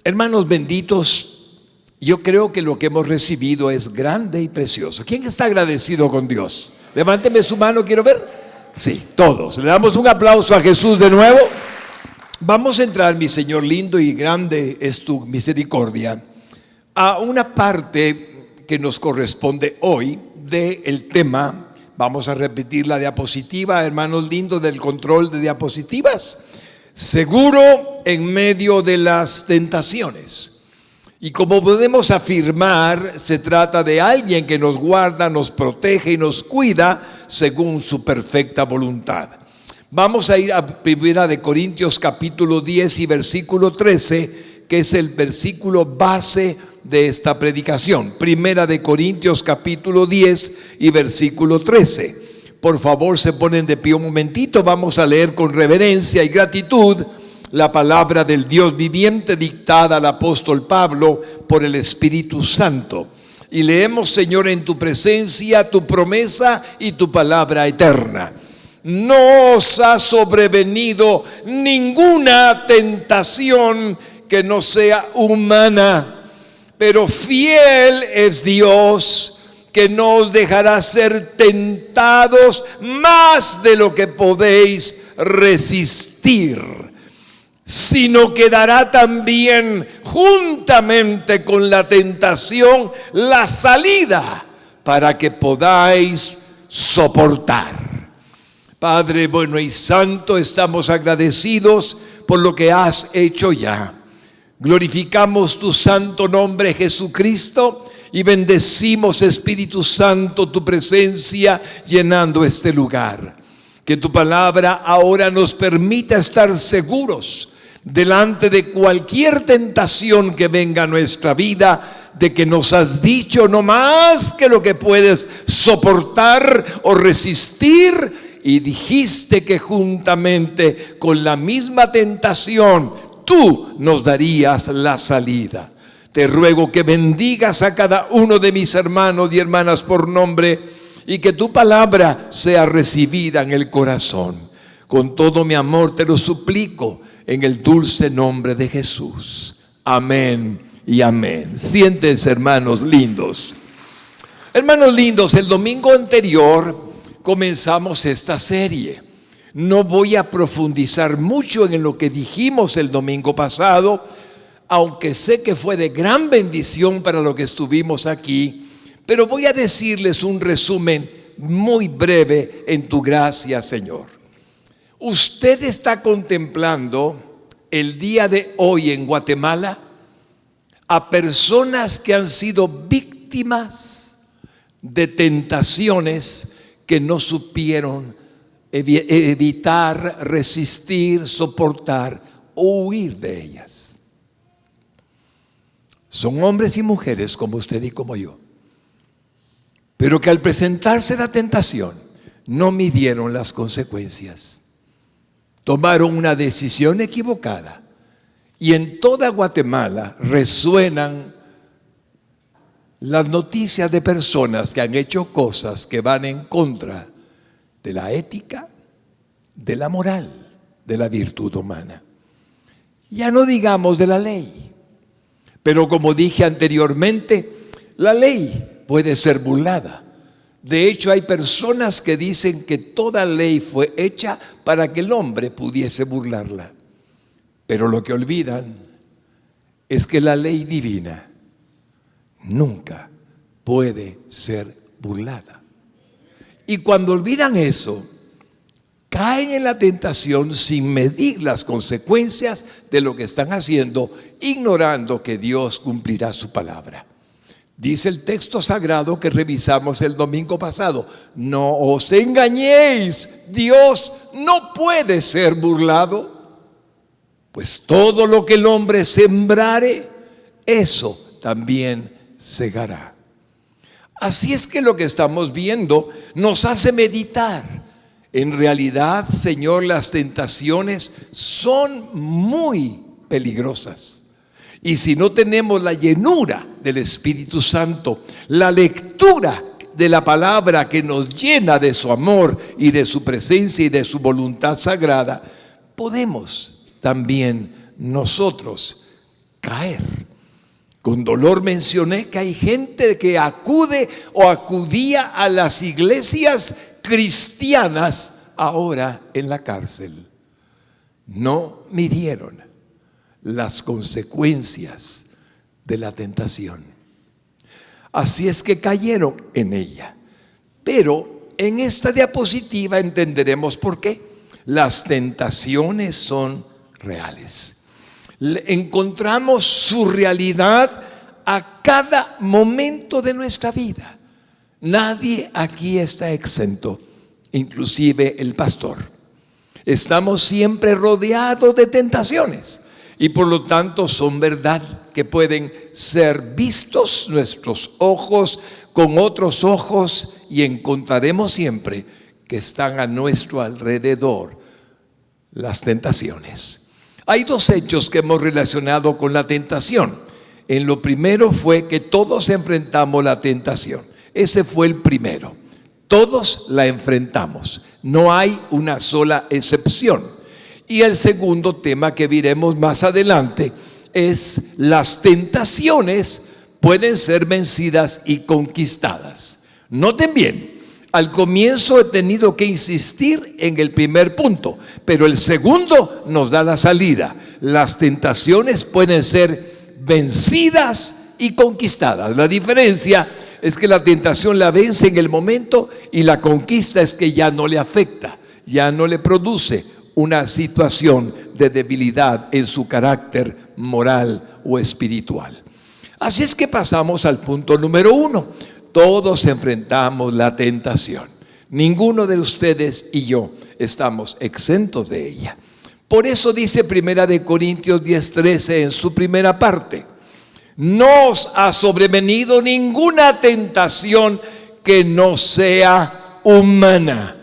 Hermanos benditos, yo creo que lo que hemos recibido es grande y precioso. ¿Quién está agradecido con Dios? Levánteme su mano, quiero ver. Sí, todos. Le damos un aplauso a Jesús de nuevo. Vamos a entrar, mi Señor, lindo y grande es tu misericordia, a una parte que nos corresponde hoy del tema. Vamos a repetir la diapositiva, hermanos lindos del control de diapositivas. Seguro en medio de las tentaciones. Y como podemos afirmar, se trata de alguien que nos guarda, nos protege y nos cuida según su perfecta voluntad. Vamos a ir a 1 Corintios capítulo 10 y versículo 13, que es el versículo base de esta predicación. 1 Corintios capítulo 10 y versículo 13. Por favor, se ponen de pie un momentito. Vamos a leer con reverencia y gratitud la palabra del Dios viviente dictada al apóstol Pablo por el Espíritu Santo. Y leemos, Señor, en tu presencia, tu promesa y tu palabra eterna. No os ha sobrevenido ninguna tentación que no sea humana, pero fiel es Dios, que no os dejará ser tentados más de lo que podéis resistir, sino que dará también juntamente con la tentación la salida para que podáis soportar. Padre bueno y santo, estamos agradecidos por lo que has hecho ya. Glorificamos tu santo nombre, Jesucristo, y bendecimos, Espíritu Santo, tu presencia llenando este lugar. Que tu palabra ahora nos permita estar seguros delante de cualquier tentación que venga a nuestra vida, de que nos has dicho no más que lo que puedes soportar o resistir, y dijiste que juntamente con la misma tentación tú nos darías la salida. Te ruego que bendigas a cada uno de mis hermanos y hermanas por nombre, y que tu palabra sea recibida en el corazón. Con todo mi amor te lo suplico en el dulce nombre de Jesús. Amén y amén. Siéntense, hermanos lindos. Hermanos lindos, el domingo anterior comenzamos esta serie. No voy a profundizar mucho en lo que dijimos el domingo pasado, aunque sé que fue de gran bendición para los que estuvimos aquí, pero voy a decirles un resumen muy breve en tu gracia, Señor. Usted está contemplando el día de hoy en Guatemala a personas que han sido víctimas de tentaciones que no supieron evitar, resistir, soportar o huir de ellas. Son hombres y mujeres como usted y como yo, pero que al presentarse la tentación no midieron las consecuencias. Tomaron una decisión equivocada, y en toda Guatemala resuenan las noticias de personas que han hecho cosas que van en contra de la ética, de la moral, de la virtud humana. Ya no digamos de la ley, pero como dije anteriormente, la ley puede ser burlada. De hecho, hay personas que dicen que toda ley fue hecha para que el hombre pudiese burlarla. Pero lo que olvidan es que la ley divina nunca puede ser burlada. Y cuando olvidan eso, caen en la tentación sin medir las consecuencias de lo que están haciendo, ignorando que Dios cumplirá su palabra. Dice el texto sagrado que revisamos el domingo pasado: no os engañéis, Dios no puede ser burlado, pues todo lo que el hombre sembrare, eso también segará. Así es que lo que estamos viendo nos hace meditar. En realidad, Señor, las tentaciones son muy peligrosas. Y si no tenemos la llenura del Espíritu Santo, la lectura de la palabra que nos llena de su amor y de su presencia y de su voluntad sagrada, podemos también nosotros caer. Con dolor mencioné que hay gente que acude o acudía a las iglesias cristianas ahora en la cárcel. No midieron las consecuencias de la tentación. Así es que cayeron en ella. Pero en esta diapositiva entenderemos por qué. Las tentaciones son reales. Encontramos su realidad a cada momento de nuestra vida. Nadie aquí está exento, inclusive el pastor. Estamos siempre rodeados de tentaciones y por lo tanto son verdad que pueden ser vistos nuestros ojos con otros ojos y encontraremos siempre que están a nuestro alrededor las tentaciones. Hay dos hechos que hemos relacionado con la tentación. En lo primero fue que todos enfrentamos la tentación. Ese fue el primero. Todos la enfrentamos. No hay una sola excepción. Y el segundo tema que veremos más adelante es las tentaciones pueden ser vencidas y conquistadas. Noten bien, al comienzo he tenido que insistir en el primer punto, pero el segundo nos da la salida. Las tentaciones pueden ser vencidas y conquistadas. La diferencia es que la tentación la vence en el momento y la conquista es que ya no le afecta, ya no le produce una situación de debilidad en su carácter moral o espiritual. Así es que pasamos al punto número 1. Todos enfrentamos la tentación. Ninguno de ustedes y yo estamos exentos de ella. Por eso dice 1 Corintios 10:13 en su primera parte: no os ha sobrevenido ninguna tentación que no sea humana.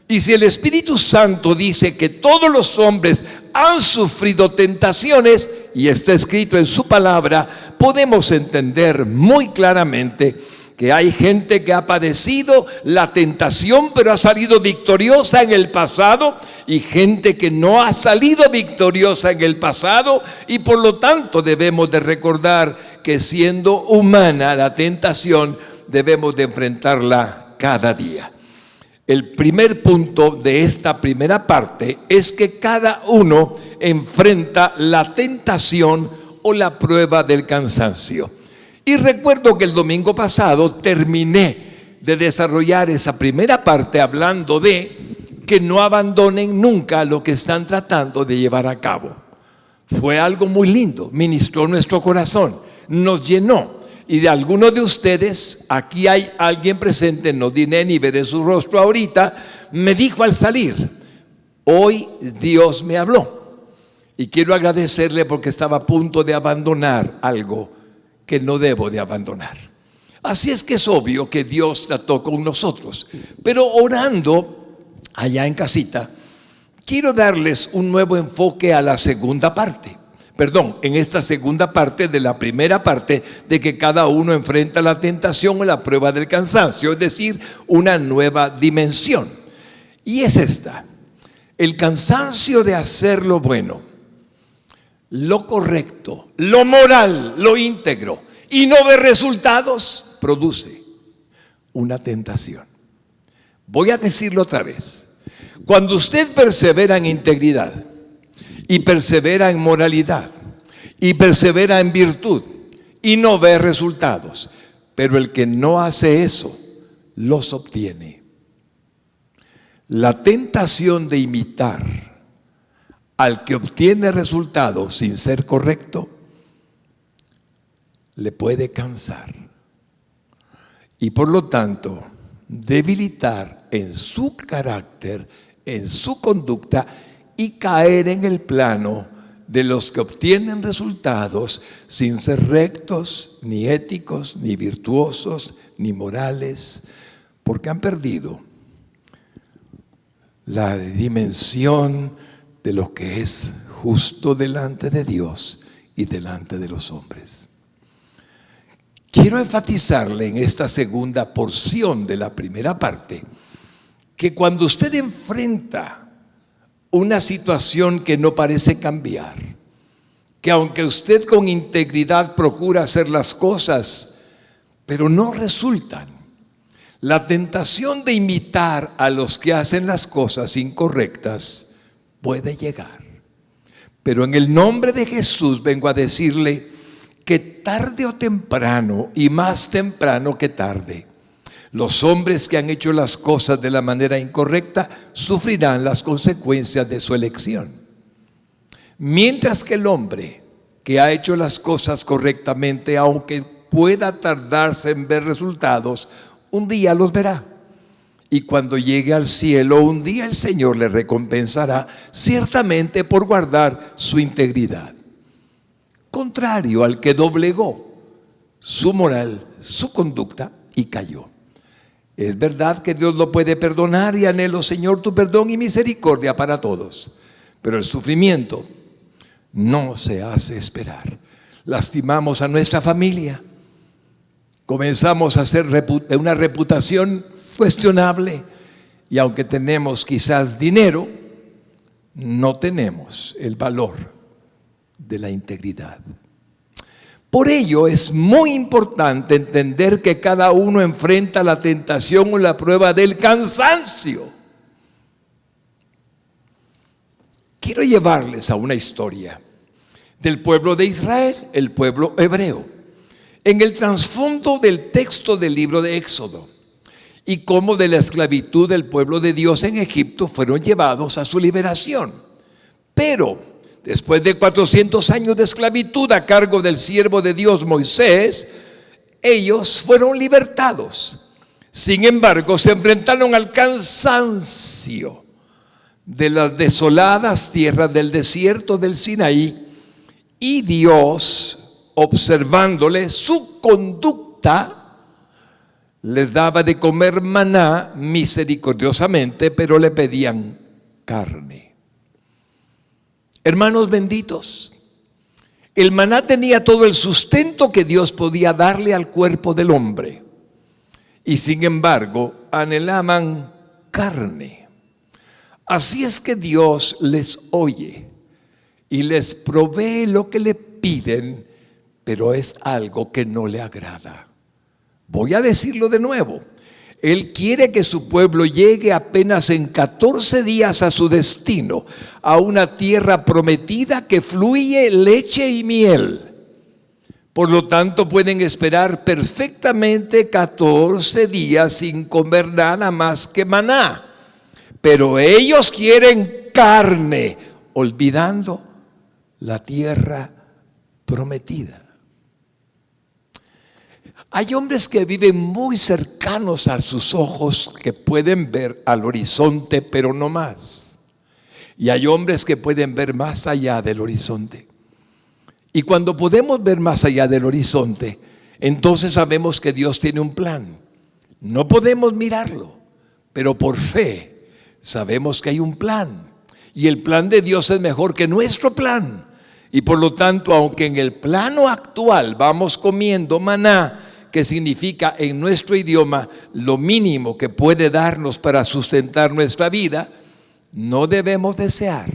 Y si el Espíritu Santo dice que todos los hombres han sufrido tentaciones, y está escrito en su palabra, podemos entender muy claramente que hay gente que ha padecido la tentación pero ha salido victoriosa en el pasado, y gente que no ha salido victoriosa en el pasado, y por lo tanto debemos de recordar que siendo humana la tentación debemos de enfrentarla cada día. El primer punto de esta primera parte es que cada uno enfrenta la tentación o la prueba del cansancio. Y recuerdo que el domingo pasado terminé de desarrollar esa primera parte hablando de que no abandonen nunca lo que están tratando de llevar a cabo. Fue algo muy lindo, ministró nuestro corazón, nos llenó. Y de algunos de ustedes, aquí hay alguien presente, no diré ni veré su rostro ahorita, me dijo al salir: hoy Dios me habló. Y quiero agradecerle porque estaba a punto de abandonar algo que no debo de abandonar. Así es que es obvio que Dios trató con nosotros. Pero orando allá en casita, quiero darles un nuevo enfoque a la segunda parte. En esta segunda parte de la primera parte de que cada uno enfrenta la tentación o la prueba del cansancio, es decir, una nueva dimensión. Y es esta: el cansancio de hacer lo bueno, lo correcto, lo moral, lo íntegro, y no ver resultados, produce una tentación. Voy a decirlo otra vez. Cuando usted persevera en integridad, y persevera en moralidad, y persevera en virtud, y no ve resultados, pero el que no hace eso, los obtiene. La tentación de imitar al que obtiene resultados sin ser correcto, le puede cansar, y por lo tanto, debilitar en su carácter, en su conducta, y caer en el plano de los que obtienen resultados sin ser rectos, ni éticos, ni virtuosos, ni morales, porque han perdido la dimensión de lo que es justo delante de Dios y delante de los hombres. Quiero enfatizarle en esta segunda porción de la primera parte que cuando usted enfrenta una situación que no parece cambiar, que aunque usted con integridad procura hacer las cosas, pero no resultan, la tentación de imitar a los que hacen las cosas incorrectas puede llegar. Pero en el nombre de Jesús vengo a decirle que tarde o temprano, y más temprano que tarde, los hombres que han hecho las cosas de la manera incorrecta sufrirán las consecuencias de su elección. Mientras que el hombre que ha hecho las cosas correctamente, aunque pueda tardarse en ver resultados, un día los verá. Y cuando llegue al cielo, un día el Señor le recompensará ciertamente por guardar su integridad. Contrario al que doblegó su moral, su conducta y cayó. Es verdad que Dios lo puede perdonar y anhelo, Señor, tu perdón y misericordia para todos. Pero el sufrimiento no se hace esperar. Lastimamos a nuestra familia. Comenzamos a hacer una reputación cuestionable y aunque tenemos quizás dinero, no tenemos el valor de la integridad. Por ello es muy importante entender que cada uno enfrenta la tentación o la prueba del cansancio. Quiero llevarles a una historia del pueblo de Israel, el pueblo hebreo, en el trasfondo del texto del libro de Éxodo, y cómo de la esclavitud del pueblo de Dios en Egipto fueron llevados a su liberación. Pero después de 400 años de esclavitud a cargo del siervo de Dios Moisés, ellos fueron libertados. Sin embargo, se enfrentaron al cansancio de las desoladas tierras del desierto del Sinaí, y Dios, observándole su conducta, les daba de comer maná misericordiosamente, pero le pedían carne. Hermanos benditos, el maná tenía todo el sustento que Dios podía darle al cuerpo del hombre, y sin embargo anhelaban carne. Así es que Dios les oye y les provee lo que le piden, pero es algo que no le agrada. Voy a decirlo de nuevo. Él quiere que su pueblo llegue apenas en 14 días a su destino, a una tierra prometida que fluye leche y miel. Por lo tanto, pueden esperar perfectamente 14 días sin comer nada más que maná. Pero ellos quieren carne, olvidando la tierra prometida. Hay hombres que viven muy cercanos a sus ojos, que pueden ver al horizonte, pero no más. Y hay hombres que pueden ver más allá del horizonte. Y cuando podemos ver más allá del horizonte, entonces sabemos que Dios tiene un plan. No podemos mirarlo, pero por fe sabemos que hay un plan. Y el plan de Dios es mejor que nuestro plan. Y por lo tanto, aunque en el plano actual vamos comiendo maná, que significa en nuestro idioma lo mínimo que puede darnos para sustentar nuestra vida, no debemos desear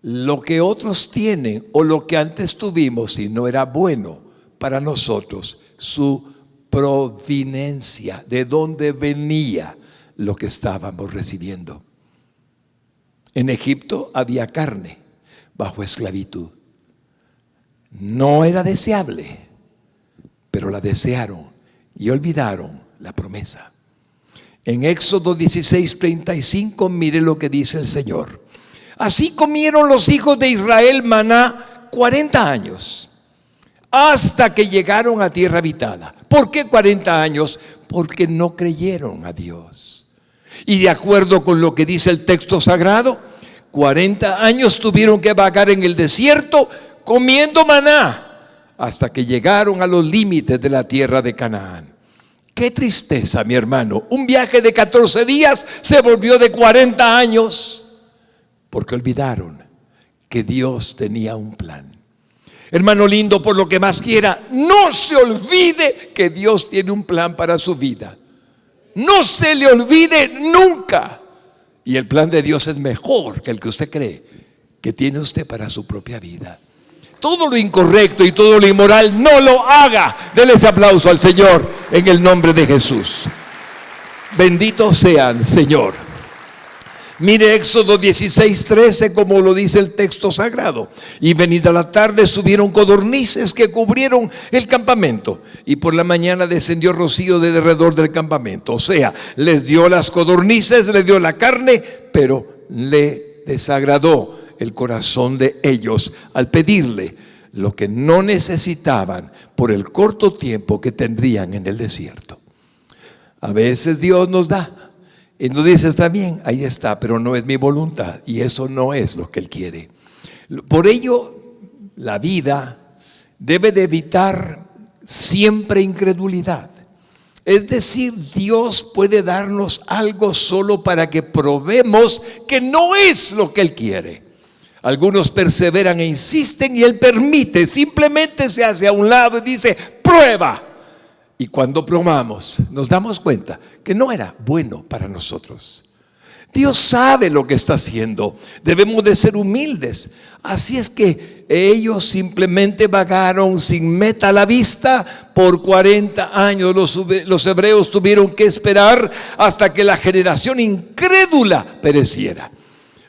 lo que otros tienen o lo que antes tuvimos si no era bueno para nosotros. Su providencia, de dónde venía lo que estábamos recibiendo. En Egipto había carne bajo esclavitud. No era deseable, pero la desearon y olvidaron la promesa. En Éxodo 16:35, mire lo que dice el Señor. Así comieron los hijos de Israel maná 40 años, hasta que llegaron a tierra habitada. ¿Por qué 40 años? Porque no creyeron a Dios. Y de acuerdo con lo que dice el texto sagrado, 40 años tuvieron que vagar en el desierto comiendo maná, hasta que llegaron a los límites de la tierra de Canaán. Qué tristeza, mi hermano. Un viaje de 14 días se volvió de 40 años, porque olvidaron que Dios tenía un plan. Hermano lindo, por lo que más quiera, no se olvide que Dios tiene un plan para su vida. No se le olvide nunca. Y el plan de Dios es mejor que el que usted cree que tiene usted para su propia vida. todo lo incorrecto y todo lo inmoral, no lo haga. Denle ese aplauso al Señor en el nombre de Jesús. Bendito sean, Señor. Mire Éxodo 16:13, como lo dice el texto sagrado. Y venida la tarde subieron codornices que cubrieron el campamento, y por la mañana descendió rocío de alrededor del campamento. O sea, les dio las codornices, les dio la carne, pero le desagradó el corazón de ellos al pedirle lo que no necesitaban por el corto tiempo que tendrían en el desierto. A veces Dios nos da y nos dice: está bien, ahí está, pero no es mi voluntad, y eso no es lo que Él quiere. Por ello, la vida debe de evitar siempre incredulidad. Es decir, Dios puede darnos algo solo para que probemos que no es lo que Él quiere. Algunos perseveran e insisten, y Él permite, simplemente se hace a un lado y dice: prueba. Y cuando probamos, nos damos cuenta que no era bueno para nosotros. Dios sabe lo que está haciendo. Debemos de ser humildes. Así es que ellos simplemente vagaron sin meta a la vista por 40 años. Los hebreos tuvieron que esperar hasta que la generación incrédula pereciera.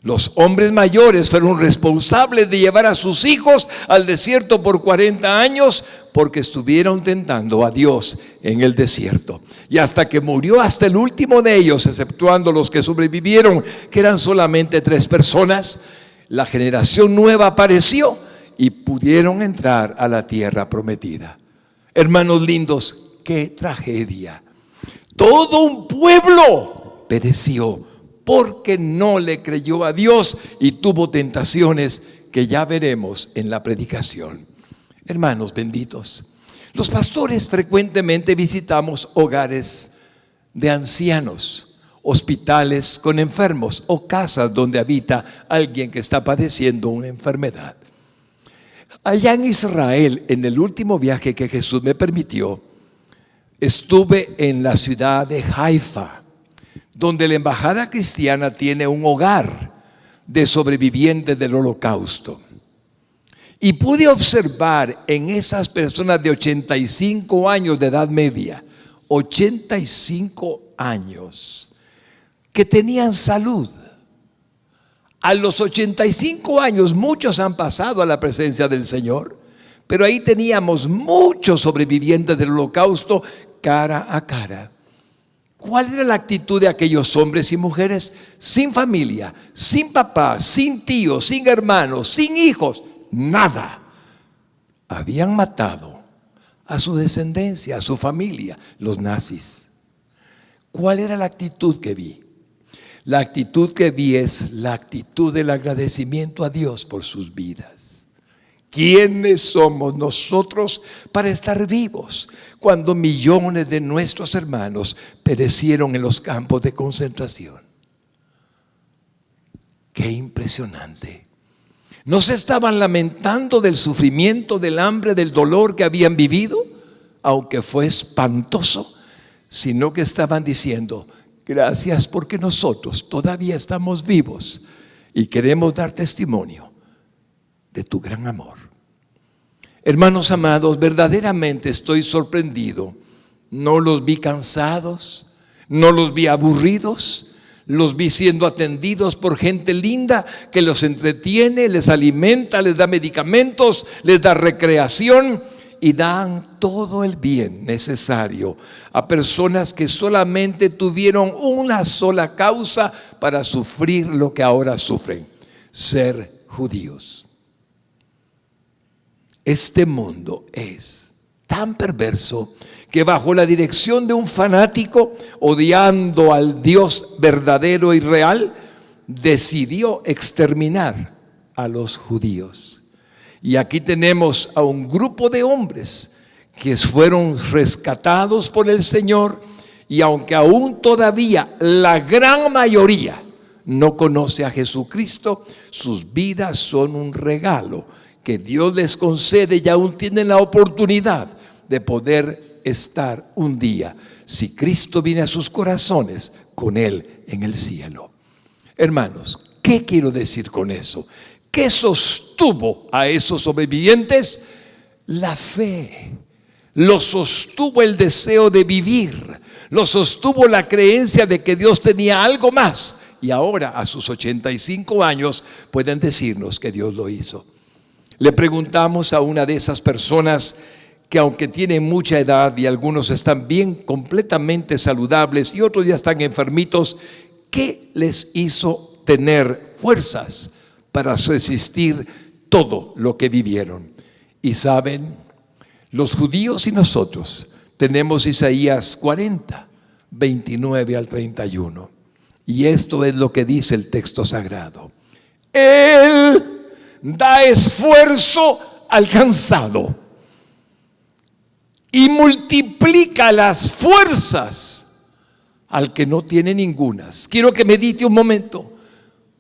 Los hombres mayores fueron responsables de llevar a sus hijos al desierto por 40 años porque estuvieron tentando a Dios en el desierto. Y hasta que murió hasta el último de ellos, exceptuando los que sobrevivieron, que eran solamente 3 personas, la generación nueva apareció y pudieron entrar a la tierra prometida. Hermanos lindos, qué tragedia. Todo un pueblo pereció porque no le creyó a Dios y tuvo tentaciones que ya veremos en la predicación. Hermanos benditos, los pastores frecuentemente visitamos hogares de ancianos, hospitales con enfermos o casas donde habita alguien que está padeciendo una enfermedad. Allá en Israel, en el último viaje que Jesús me permitió, estuve en la ciudad de Haifa, donde la embajada cristiana tiene un hogar de sobrevivientes del Holocausto. Y pude observar en esas personas de 85 años de edad media, 85 años, que tenían salud. A los 85 años muchos han pasado a la presencia del Señor, pero ahí teníamos muchos sobrevivientes del Holocausto cara a cara. ¿Cuál era la actitud de aquellos hombres y mujeres? Sin familia, sin papá, sin tíos, sin hermanos, sin hijos, nada. Habían matado a su descendencia, a su familia, los nazis. ¿Cuál era la actitud que vi? La actitud que vi es la actitud del agradecimiento a Dios por sus vidas. ¿Quiénes somos nosotros para estar vivos cuando millones de nuestros hermanos perecieron en los campos de concentración? ¡Qué impresionante! ¿No se estaban lamentando del sufrimiento, del hambre, del dolor que habían vivido, aunque fue espantoso? Sino que estaban diciendo: gracias porque nosotros todavía estamos vivos y queremos dar testimonio de tu gran amor. Hermanos amados, verdaderamente estoy sorprendido. No los vi cansados, no los vi aburridos, los vi siendo atendidos por gente linda que los entretiene, les alimenta, les da medicamentos, les da recreación y dan todo el bien necesario a personas que solamente tuvieron una sola causa para sufrir lo que ahora sufren: ser judíos. Este mundo es tan perverso que bajo la dirección de un fanático, odiando al Dios verdadero y real, decidió exterminar a los judíos. Y aquí tenemos a un grupo de hombres que fueron rescatados por el Señor, y aunque aún todavía la gran mayoría no conoce a Jesucristo, sus vidas son un regalo que Dios les concede y aún tienen la oportunidad de poder estar un día, si Cristo viene a sus corazones, con Él en el cielo. Hermanos, ¿qué quiero decir con eso? ¿Qué sostuvo a esos sobrevivientes? La fe. Los sostuvo el deseo de vivir. Los sostuvo la creencia de que Dios tenía algo más. Y ahora, a sus 85 años, pueden decirnos que Dios lo hizo. Le preguntamos a una de esas personas que, aunque tienen mucha edad y algunos están bien, completamente saludables y otros ya están enfermitos, ¿qué les hizo tener fuerzas para resistir todo lo que vivieron? Y saben, los judíos y nosotros tenemos Isaías 40, 29 al 31. Y esto es lo que dice el texto sagrado. Él da esfuerzo al cansado y multiplica las fuerzas al que no tiene ningunas. Quiero que medite un momento.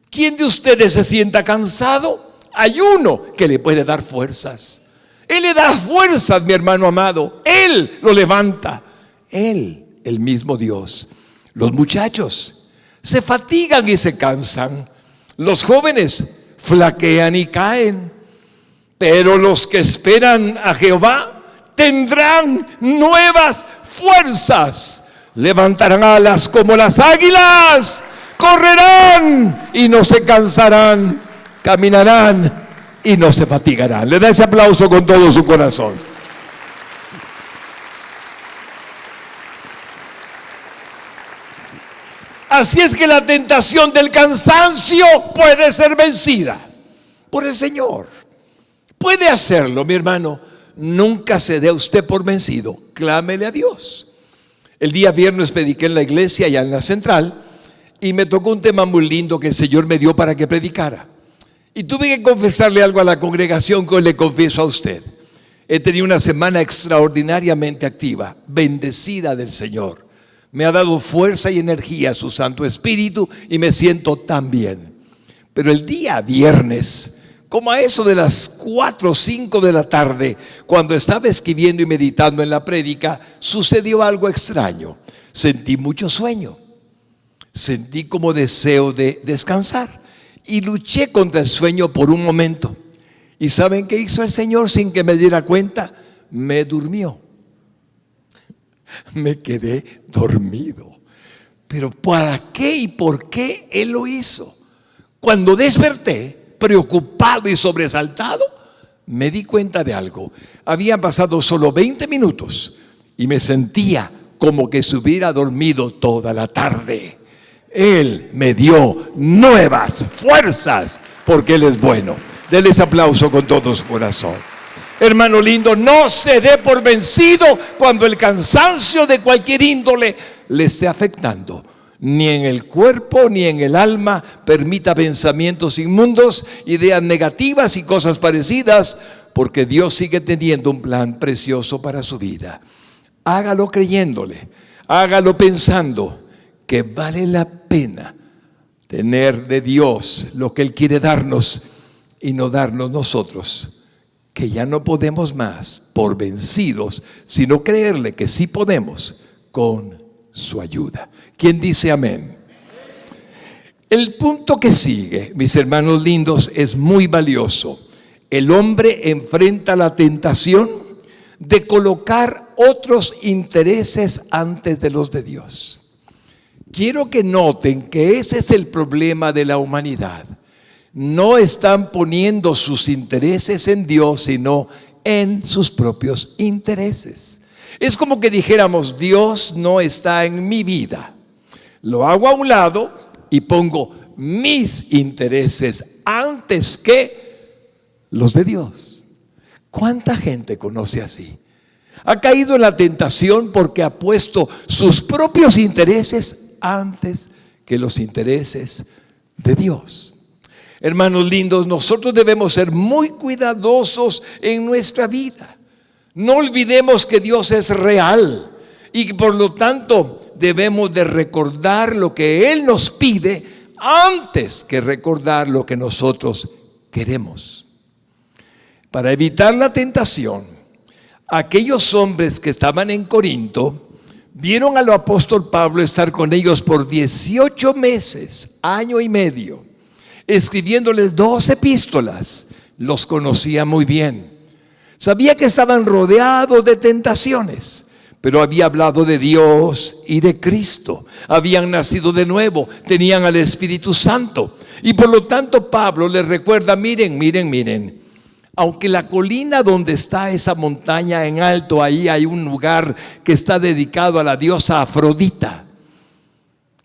¿Quién de ustedes se sienta cansado? Hay uno que le puede dar fuerzas. Él le da fuerzas, mi hermano amado. Él lo levanta. Él, el mismo Dios. Los muchachos se fatigan y se cansan. Los jóvenes flaquean y caen. Pero los que esperan a Jehová tendrán nuevas fuerzas. Levantarán alas como las águilas. Correrán y no se cansarán. Caminarán y no se fatigarán. Le da ese aplauso con todo su corazón. Así es que la tentación del cansancio puede ser vencida por el Señor. Puede hacerlo, mi hermano. Nunca se dé usted por vencido. Clámele a Dios. El día viernes prediqué en la iglesia, allá en la central, y me tocó un tema muy lindo que el Señor me dio para que predicara. Y tuve que confesarle algo a la congregación que hoy le confieso a usted. He tenido una semana extraordinariamente activa, bendecida del Señor. Me ha dado fuerza y energía su Santo Espíritu y me siento tan bien. Pero el día viernes, como a eso de las 4 o 5 de la tarde, cuando estaba escribiendo y meditando en la prédica, sucedió algo extraño. Sentí mucho sueño. Sentí como deseo de descansar. Y luché contra el sueño por un momento. ¿Y saben qué hizo el Señor sin que me diera cuenta? Me durmió. Me quedé dormido. Pero ¿para qué y por qué Él lo hizo? Cuando desperté, preocupado y sobresaltado, me di cuenta de algo. Habían pasado solo 20 minutos y me sentía como que se hubiera dormido toda la tarde. Él me dio nuevas fuerzas porque Él es bueno. Denle ese aplauso con todo su corazón. Hermano lindo, no se dé por vencido cuando el cansancio de cualquier índole le esté afectando. Ni en el cuerpo ni en el alma permita pensamientos inmundos, ideas negativas y cosas parecidas, porque Dios sigue teniendo un plan precioso para su vida. Hágalo creyéndole, hágalo pensando que vale la pena tener de Dios lo que Él quiere darnos y no darnos nosotros, que ya no podemos más por vencidos, sino creerle que sí podemos con su ayuda. ¿Quién dice amén? El punto que sigue, mis hermanos lindos, es muy valioso. El hombre enfrenta la tentación de colocar otros intereses antes de los de Dios. Quiero que noten que ese es el problema de la humanidad. No están poniendo sus intereses en Dios, sino en sus propios intereses. Es como que dijéramos, Dios no está en mi vida. Lo hago a un lado y pongo mis intereses antes que los de Dios. ¿Cuánta gente conoce así? Ha caído en la tentación porque ha puesto sus propios intereses antes que los intereses de Dios. Hermanos lindos, nosotros debemos ser muy cuidadosos en nuestra vida. No olvidemos que Dios es real y por lo tanto debemos de recordar lo que Él nos pide antes que recordar lo que nosotros queremos. Para evitar la tentación, aquellos hombres que estaban en Corinto vieron al apóstol Pablo estar con ellos por 18 meses, año y medio. escribiéndoles 2 epístolas. Los conocía muy bien. Sabía que estaban rodeados de tentaciones, pero había hablado de Dios y de Cristo. Habían nacido de nuevo, tenían al Espíritu Santo. Y por lo tanto Pablo les recuerda, miren. Aunque la colina donde está esa montaña en alto, ahí hay un lugar que está dedicado a la diosa Afrodita.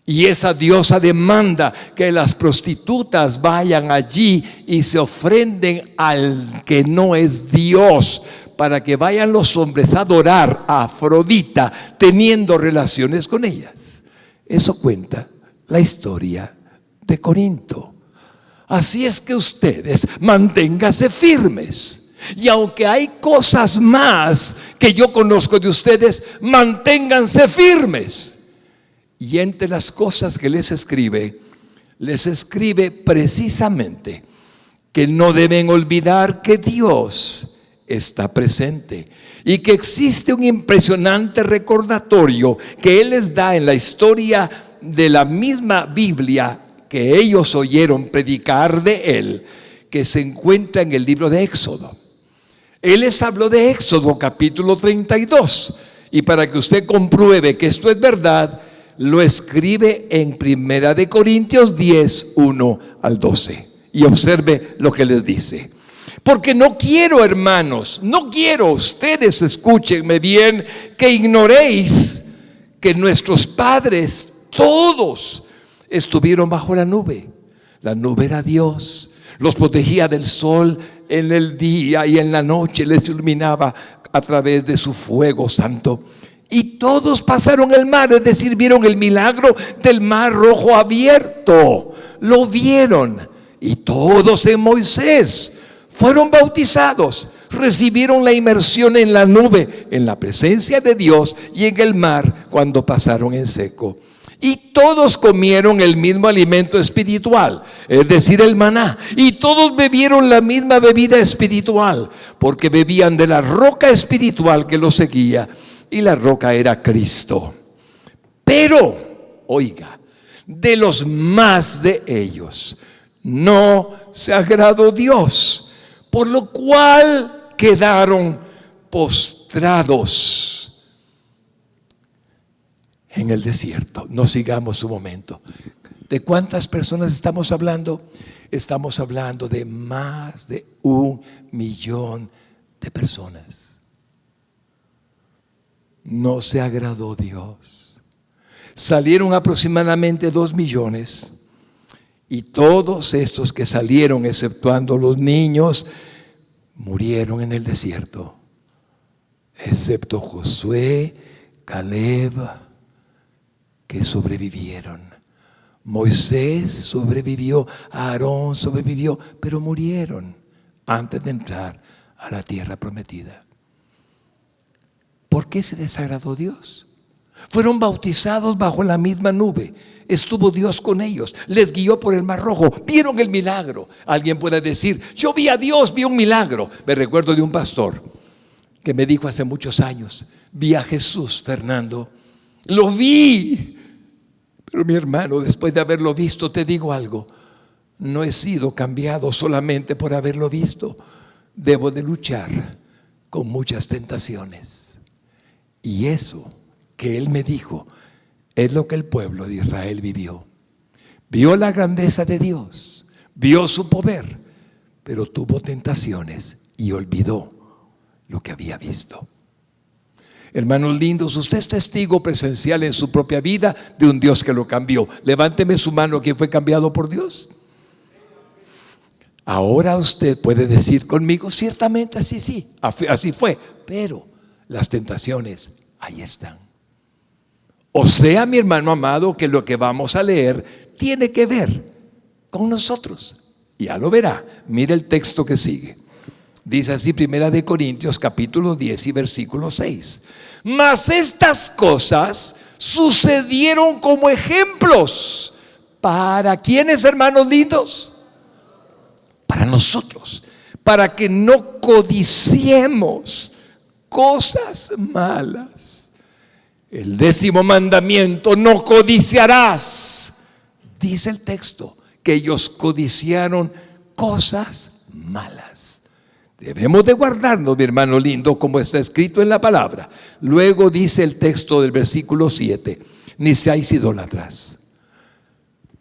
Y esa diosa demanda que las prostitutas vayan allí y se ofrenden al que no es Dios, para que vayan los hombres a adorar a Afrodita teniendo relaciones con ellas. Eso cuenta la historia de Corinto. Así es que ustedes manténganse firmes. Y aunque hay cosas más que yo conozco de ustedes, manténganse firmes. Y entre las cosas que les escribe precisamente que no deben olvidar que Dios está presente y que existe un impresionante recordatorio que Él les da en la historia de la misma Biblia que ellos oyeron predicar de Él, que se encuentra en el libro de Éxodo. Él les habló de Éxodo capítulo 32, y para que usted compruebe que esto es verdad, lo escribe en 1 Corintios 10, 1 al 12. Y observe lo que les dice. Porque no quiero, hermanos, ustedes escúchenme bien, que ignoréis que nuestros padres todos estuvieron bajo la nube. La nube era Dios, los protegía del sol en el día y en la noche les iluminaba a través de su fuego santo. Y todos pasaron el mar, es decir, vieron el milagro del mar rojo abierto, lo vieron. Y todos en Moisés fueron bautizados, recibieron la inmersión en la nube, en la presencia de Dios, y en el mar cuando pasaron en seco. Y todos comieron el mismo alimento espiritual, es decir, el maná. Y todos bebieron la misma bebida espiritual, porque bebían de la roca espiritual que los seguía. Y la roca era Cristo. Pero, oiga, de los más de ellos no se agradó Dios, por lo cual quedaron postrados en el desierto. No sigamos un momento. ¿De cuántas personas estamos hablando? Estamos hablando de más de 1 millón de personas. No se agradó Dios. Salieron aproximadamente 2 millones. Y todos estos que salieron, exceptuando los niños, murieron en el desierto. Excepto Josué, Caleb, que sobrevivieron. Moisés sobrevivió, Aarón sobrevivió, pero murieron antes de entrar a la tierra prometida. ¿Por qué se desagradó Dios? Fueron bautizados bajo la misma nube. Estuvo Dios con ellos, les guió por el mar rojo, vieron el milagro. Alguien puede decir, yo vi a Dios, vi un milagro. Me recuerdo de un pastor que me dijo hace muchos años, vi a Jesús, Fernando, lo vi. Pero mi hermano, después de haberlo visto, te digo algo, no he sido cambiado solamente por haberlo visto. Debo de luchar con muchas tentaciones. Y eso que Él me dijo es lo que el pueblo de Israel vivió. Vio la grandeza de Dios, vio su poder, pero tuvo tentaciones y olvidó lo que había visto. Hermanos lindos, usted es testigo presencial en su propia vida de un Dios que lo cambió. Levánteme su mano, ¿quién fue cambiado por Dios? Ahora usted puede decir conmigo, ciertamente así fue, pero las tentaciones ahí están. O sea, mi hermano amado, que lo que vamos a leer tiene que ver con nosotros. Ya lo verá. Mire el texto que sigue. Dice así 1 Corintios capítulo 10 y versículo 6. Mas estas cosas sucedieron como ejemplos. ¿Para quiénes, hermanos lindos? Para nosotros. Para que no codiciemos cosas malas. El 10º mandamiento, no codiciarás. Dice el texto que ellos codiciaron cosas malas. Debemos de guardarnos, mi hermano lindo, como está escrito en la palabra. Luego dice el texto del versículo 7, ni seáis idólatras,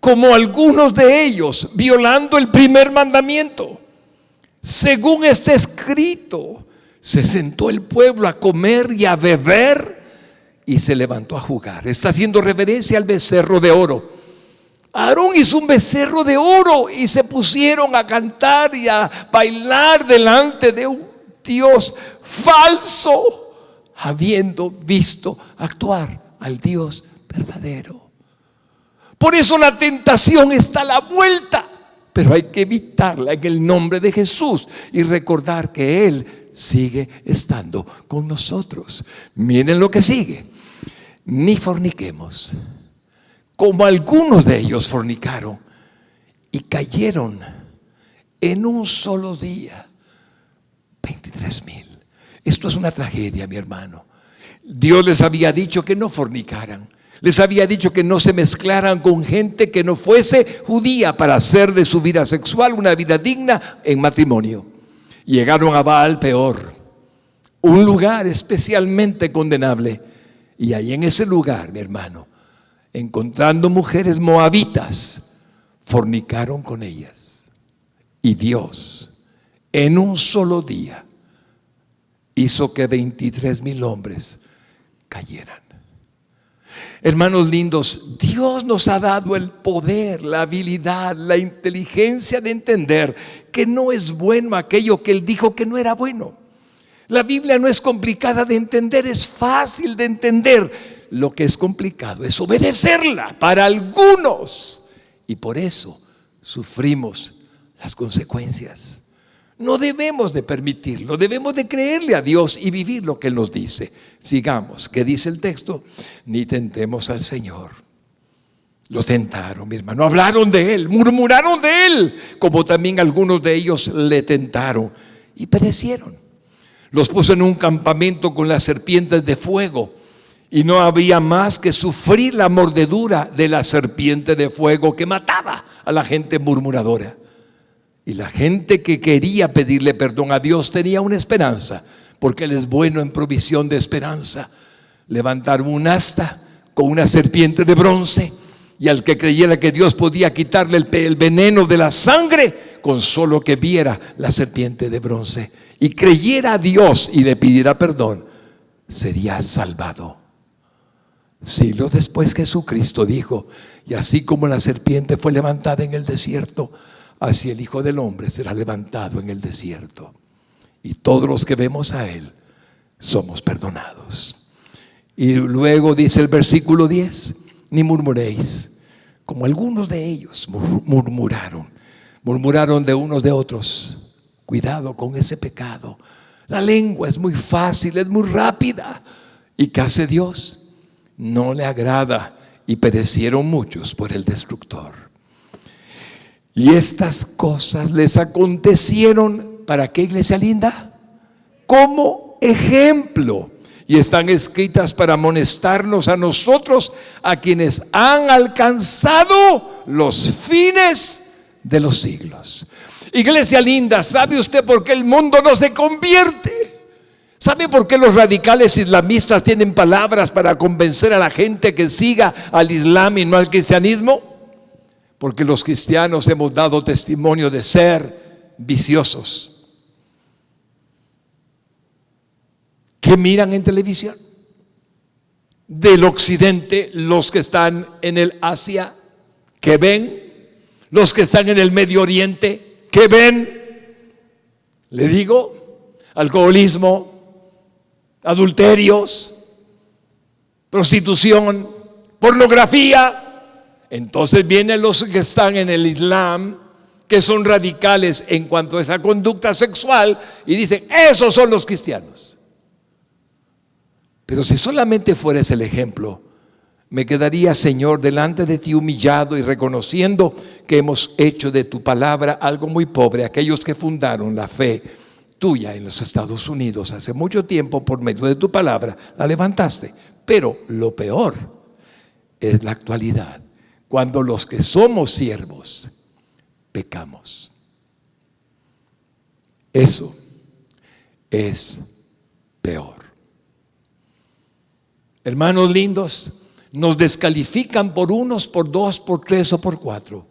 como algunos de ellos, violando el primer mandamiento. Según está escrito, se sentó el pueblo a comer y a beber y se levantó a jugar. Está haciendo reverencia al becerro de oro. Aarón hizo un becerro de oro y se pusieron a cantar y a bailar delante de un Dios falso, habiendo visto actuar al Dios verdadero. Por eso la tentación está a la vuelta, pero hay que evitarla en el nombre de Jesús y recordar que Él sigue estando con nosotros. Miren lo que sigue: ni forniquemos, como algunos de ellos fornicaron y cayeron en un solo día 23,000. Esto es una tragedia, mi hermano. Dios les había dicho que no fornicaran. Les había dicho que no se mezclaran con gente que no fuese judía para hacer de su vida sexual una vida digna en matrimonio. Llegaron a Baal Peor, un lugar especialmente condenable. Y ahí en ese lugar, mi hermano, encontrando mujeres moabitas, fornicaron con ellas. Y Dios, en un solo día, hizo que 23,000 hombres cayeran. Hermanos lindos, Dios nos ha dado el poder, la habilidad, la inteligencia de entender que no es bueno aquello que Él dijo que no era bueno. La Biblia no es complicada de entender, es fácil de entender. Lo que es complicado es obedecerla para algunos, y por eso sufrimos las consecuencias. No debemos de permitirlo, debemos de creerle a Dios y vivir lo que Él nos dice. Sigamos, ¿qué dice el texto? Ni tentemos al Señor. Lo tentaron, mi hermano, hablaron de Él, murmuraron de Él, como también algunos de ellos le tentaron y perecieron. Los puso en un campamento con las serpientes de fuego, y no había más que sufrir la mordedura de la serpiente de fuego que mataba a la gente murmuradora. Y la gente que quería pedirle perdón a Dios tenía una esperanza, porque Él es bueno en provisión de esperanza. Levantaron un asta con una serpiente de bronce, y al que creyera que Dios podía quitarle el veneno de la sangre, con solo que viera la serpiente de bronce y creyera a Dios y le pidiera perdón, sería salvado. Siglos después Jesucristo dijo: y así como la serpiente fue levantada en el desierto, así el Hijo del Hombre será levantado en el desierto. Y todos los que vemos a Él somos perdonados. Y luego dice el versículo 10: ni murmuréis, como algunos de ellos murmuraron de unos de otros. Cuidado con ese pecado. La lengua es muy fácil, es muy rápida. ¿Y qué hace Dios? No le agrada, y perecieron muchos por el destructor. Y estas cosas les acontecieron, ¿para qué, iglesia linda? Como ejemplo, y están escritas para amonestarnos a nosotros, a quienes han alcanzado los fines de los siglos. Iglesia linda, ¿sabe usted por qué el mundo no se convierte? ¿Sabe por qué los radicales islamistas tienen palabras para convencer a la gente que siga al Islam y no al cristianismo? Porque los cristianos hemos dado testimonio de ser viciosos. ¿Qué miran en televisión? Del occidente, los que están en el Asia, ¿qué ven? Los que están en el Medio Oriente, ¿qué ven? Le digo, alcoholismo, adulterios, prostitución, pornografía. Entonces vienen los que están en el Islam, que son radicales en cuanto a esa conducta sexual, y dicen: esos son los cristianos. Pero si solamente fuera ese el ejemplo, me quedaría, Señor, delante de ti humillado y reconociendo que hemos hecho de tu palabra algo muy pobre. Aquellos que fundaron la fe tuya en los Estados Unidos hace mucho tiempo, por medio de tu palabra, la levantaste. Pero lo peor es la actualidad, cuando los que somos siervos pecamos. Eso es peor. Hermanos lindos, nos descalifican por unos, por dos, por tres o por cuatro,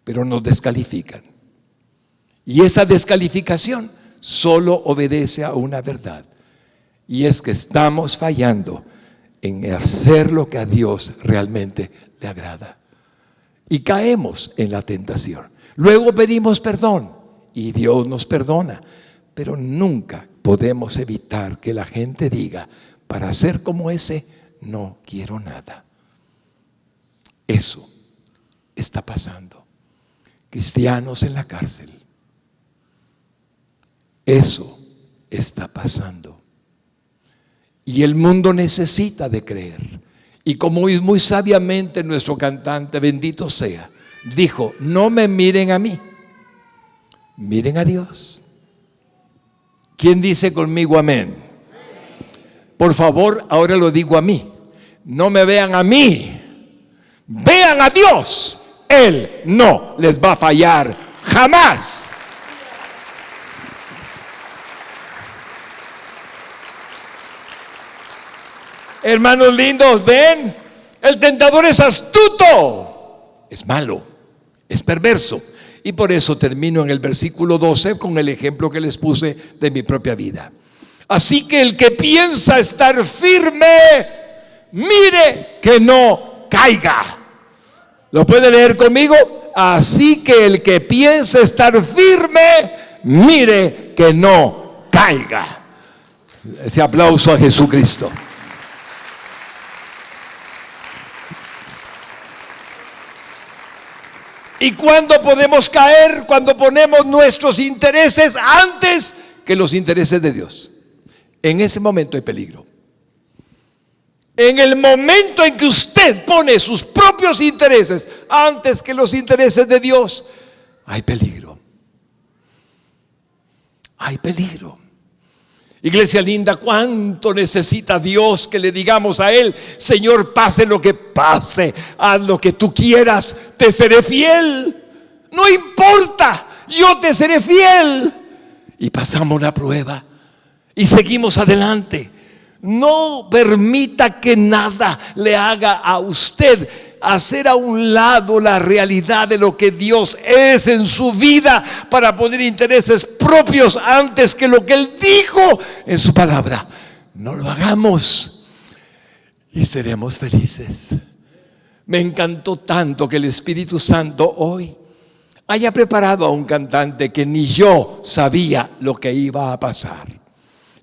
pero nos descalifican. Y esa descalificación solo obedece a una verdad, y es que estamos fallando en hacer lo que a Dios realmente le agrada. Y caemos en la tentación. Luego pedimos perdón y Dios nos perdona, pero nunca podemos evitar que la gente diga: para ser como ese, no quiero nada. Eso está pasando. Cristianos en la cárcel. Eso está pasando. Y el mundo necesita de creer. Y como muy sabiamente nuestro cantante, bendito sea, dijo: no me miren a mí, miren a Dios. ¿Quién dice conmigo amén? Por favor, ahora lo digo a mí. No me vean a mí, vean a Dios. Él no les va a fallar jamás. Hermanos lindos, ven, el tentador es astuto, es malo, es perverso. Y por eso termino en el versículo 12 con el ejemplo que les puse de mi propia vida. Así que el que piensa estar firme, mire que no caiga. ¿Lo puede leer conmigo? Así que el que piensa estar firme, mire que no caiga. Ese aplauso a Jesucristo. ¿Y cuándo podemos caer? Cuando ponemos nuestros intereses antes que los intereses de Dios. En ese momento hay peligro. En el momento en que usted pone sus propios intereses antes que los intereses de Dios, hay peligro. Hay peligro. Iglesia linda, ¿cuánto necesita Dios que le digamos a Él: Señor, pase lo que pase, haz lo que tú quieras, te seré fiel? No importa, yo te seré fiel. Y pasamos la prueba y seguimos adelante. No permita que nada le haga a usted hacer a un lado la realidad de lo que Dios es en su vida para poner intereses propios antes que lo que Él dijo en su palabra. No lo hagamos y seremos felices. Me encantó tanto que el Espíritu Santo hoy haya preparado a un cantante que ni yo sabía lo que iba a pasar.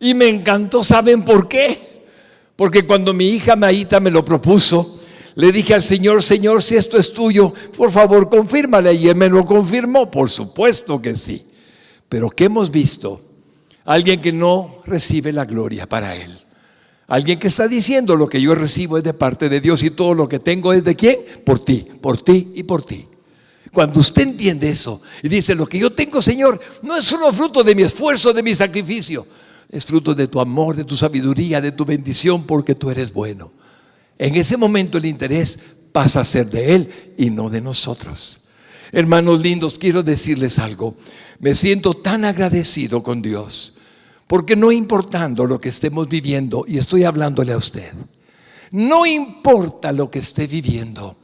Y me encantó, ¿saben por qué? Porque cuando mi hija Maíta me lo propuso, le dije al Señor: Señor, si esto es tuyo, por favor, confírmale. Y Él me lo confirmó. Por supuesto que sí. Pero ¿qué hemos visto? Alguien que no recibe la gloria para Él. Alguien que está diciendo: lo que yo recibo es de parte de Dios y todo lo que tengo es de ¿quién? Por ti y por ti. Cuando usted entiende eso y dice: lo que yo tengo, Señor, no es solo fruto de mi esfuerzo, de mi sacrificio, es fruto de tu amor, de tu sabiduría, de tu bendición, porque tú eres bueno. En ese momento el interés pasa a ser de Él y no de nosotros. Hermanos lindos, quiero decirles algo. Me siento tan agradecido con Dios, porque no importando lo que estemos viviendo, y estoy hablándole a usted, no importa lo que esté viviendo,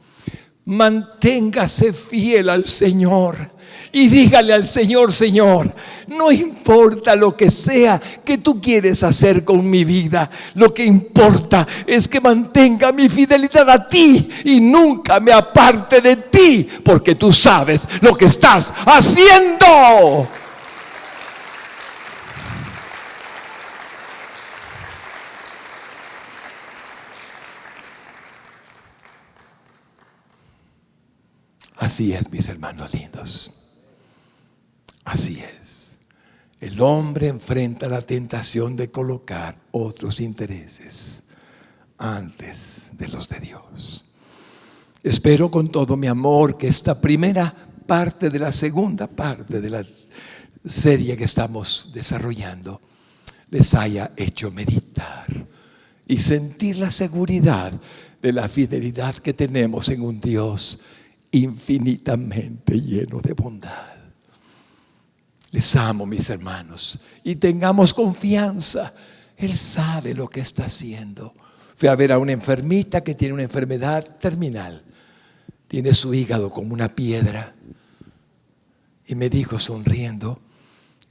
manténgase fiel al Señor. Y dígale al Señor: Señor, no importa lo que sea que tú quieres hacer con mi vida, lo que importa es que mantenga mi fidelidad a ti y nunca me aparte de ti, porque tú sabes lo que estás haciendo. Así es, mis hermanos lindos. Así es. El hombre enfrenta la tentación de colocar otros intereses antes de los de Dios. Espero con todo mi amor que esta primera parte de la segunda parte de la serie que estamos desarrollando les haya hecho meditar y sentir la seguridad de la fidelidad que tenemos en un Dios infinitamente lleno de bondad. Les amo, mis hermanos, y tengamos confianza. Él sabe lo que está haciendo. Fui a ver a una enfermita que tiene una enfermedad terminal. Tiene su hígado como una piedra. Y me dijo sonriendo,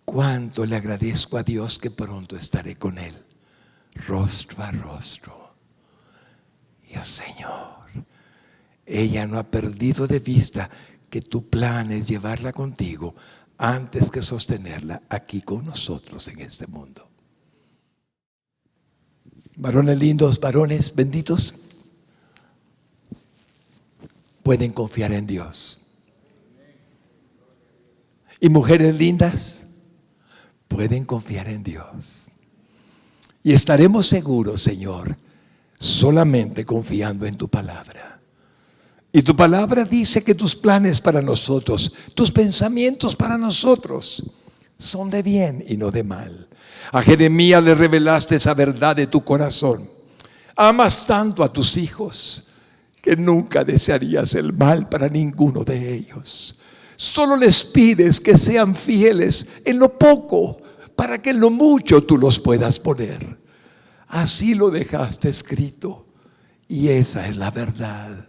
cuánto le agradezco a Dios que pronto estaré con Él, rostro a rostro. Y el Señor, ella no ha perdido de vista que tu plan es llevarla contigo antes que sostenerla aquí con nosotros en este mundo. Varones lindos, varones benditos, pueden confiar en Dios. Y mujeres lindas, pueden confiar en Dios. Y estaremos seguros, Señor, solamente confiando en tu palabra. Y tu palabra dice que tus planes para nosotros, tus pensamientos para nosotros, son de bien y no de mal. A Jeremías le revelaste esa verdad de tu corazón. Amas tanto a tus hijos que nunca desearías el mal para ninguno de ellos. Solo les pides que sean fieles en lo poco, para que en lo mucho tú los puedas poner. Así lo dejaste escrito, y esa es la verdad.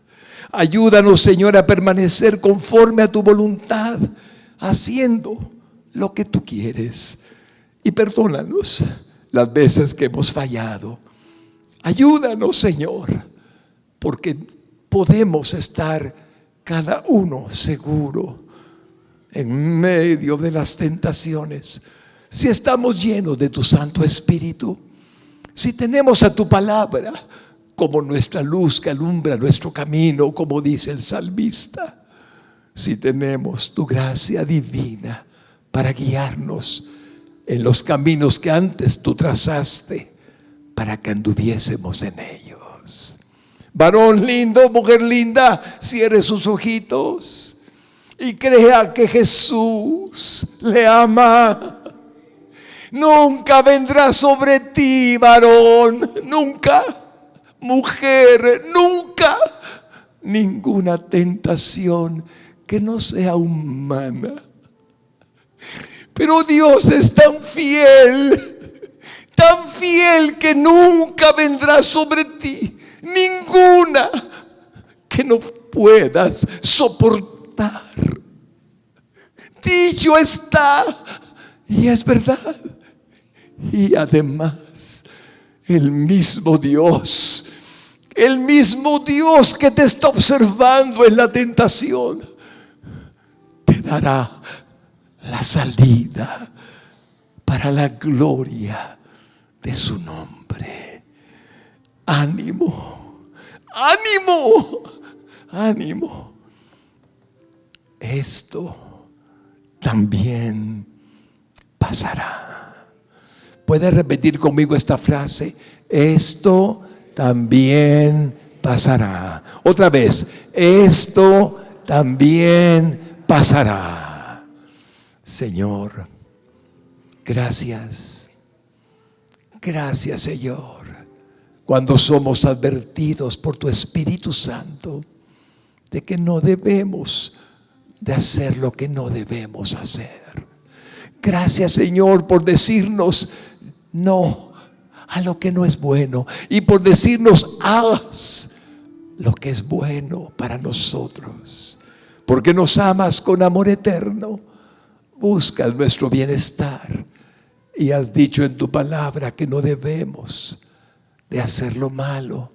Ayúdanos, Señor, a permanecer conforme a tu voluntad, haciendo lo que tú quieres. Y perdónanos las veces que hemos fallado. Ayúdanos, Señor, porque podemos estar cada uno seguro en medio de las tentaciones. Si estamos llenos de tu Santo Espíritu, si tenemos a tu palabra como nuestra luz que alumbra nuestro camino, como dice el salmista, si tenemos tu gracia divina para guiarnos en los caminos que antes tú trazaste para que anduviésemos en ellos. Varón lindo, mujer linda, cierre sus ojitos y crea que Jesús le ama. Nunca vendrá sobre ti, varón, nunca, mujer, nunca, ninguna tentación que no sea humana. Pero Dios es tan fiel que nunca vendrá sobre ti ninguna que no puedas soportar. Dicho está, y es verdad. Y además, el mismo Dios que te está observando en la tentación, te dará la salida para la gloria de su nombre. Ánimo, ánimo, ánimo. Esto también pasará. ¿Puedes repetir conmigo esta frase? Esto también pasará. Otra vez, esto también pasará. Señor, gracias. Gracias, Señor. Cuando somos advertidos por tu Espíritu Santo de que no debemos de hacer lo que no debemos hacer. Gracias, Señor, por decirnos no a lo que no es bueno y por decirnos haz lo que es bueno para nosotros, porque nos amas con amor eterno, buscas nuestro bienestar y has dicho en tu palabra que no debemos de hacer lo malo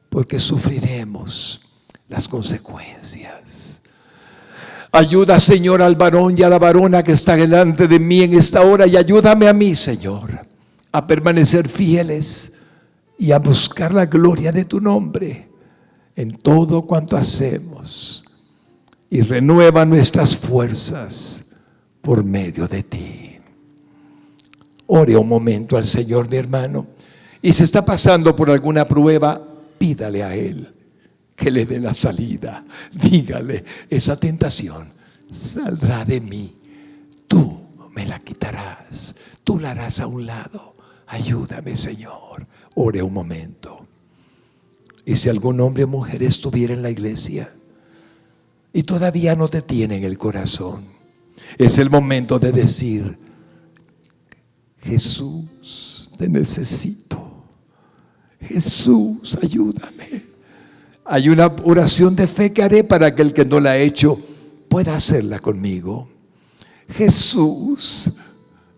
porque sufriremos las consecuencias. Ayuda, Señor, al varón y a la varona que está delante de mí en esta hora, y ayúdame a mí, Señor, a permanecer fieles y a buscar la gloria de tu nombre en todo cuanto hacemos, y renueva nuestras fuerzas por medio de ti. Ore un momento al Señor, mi hermano, y si está pasando por alguna prueba, pídale a Él que le dé la salida. Dígale, esa tentación saldrá de mí, tú me la quitarás, tú la harás a un lado. Ayúdame, Señor. Ore un momento. Y si algún hombre o mujer estuviera en la iglesia y todavía no te tiene en el corazón. Es el momento de decir: Jesús, te necesito. Jesús, ayúdame. Hay una oración de fe que haré para que el que no la ha hecho pueda hacerla conmigo. Jesús,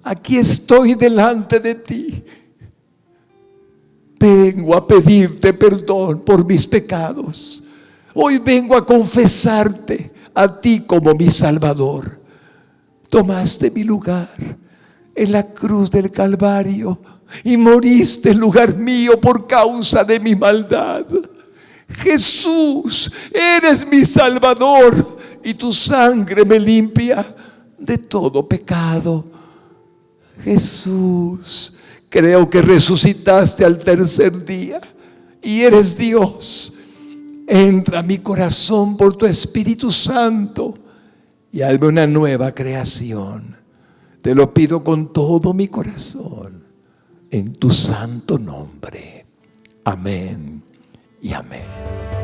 aquí estoy delante de ti. Vengo a pedirte perdón por mis pecados. Hoy vengo a confesarte a ti como mi Salvador. Tomaste mi lugar en la cruz del Calvario y moriste en lugar mío por causa de mi maldad. Jesús, eres mi Salvador y tu sangre me limpia de todo pecado. Jesús, creo que resucitaste al tercer día y eres Dios. Entra a mi corazón por tu Espíritu Santo y hazme una nueva creación. Te lo pido con todo mi corazón, en tu santo nombre. Amén y amén.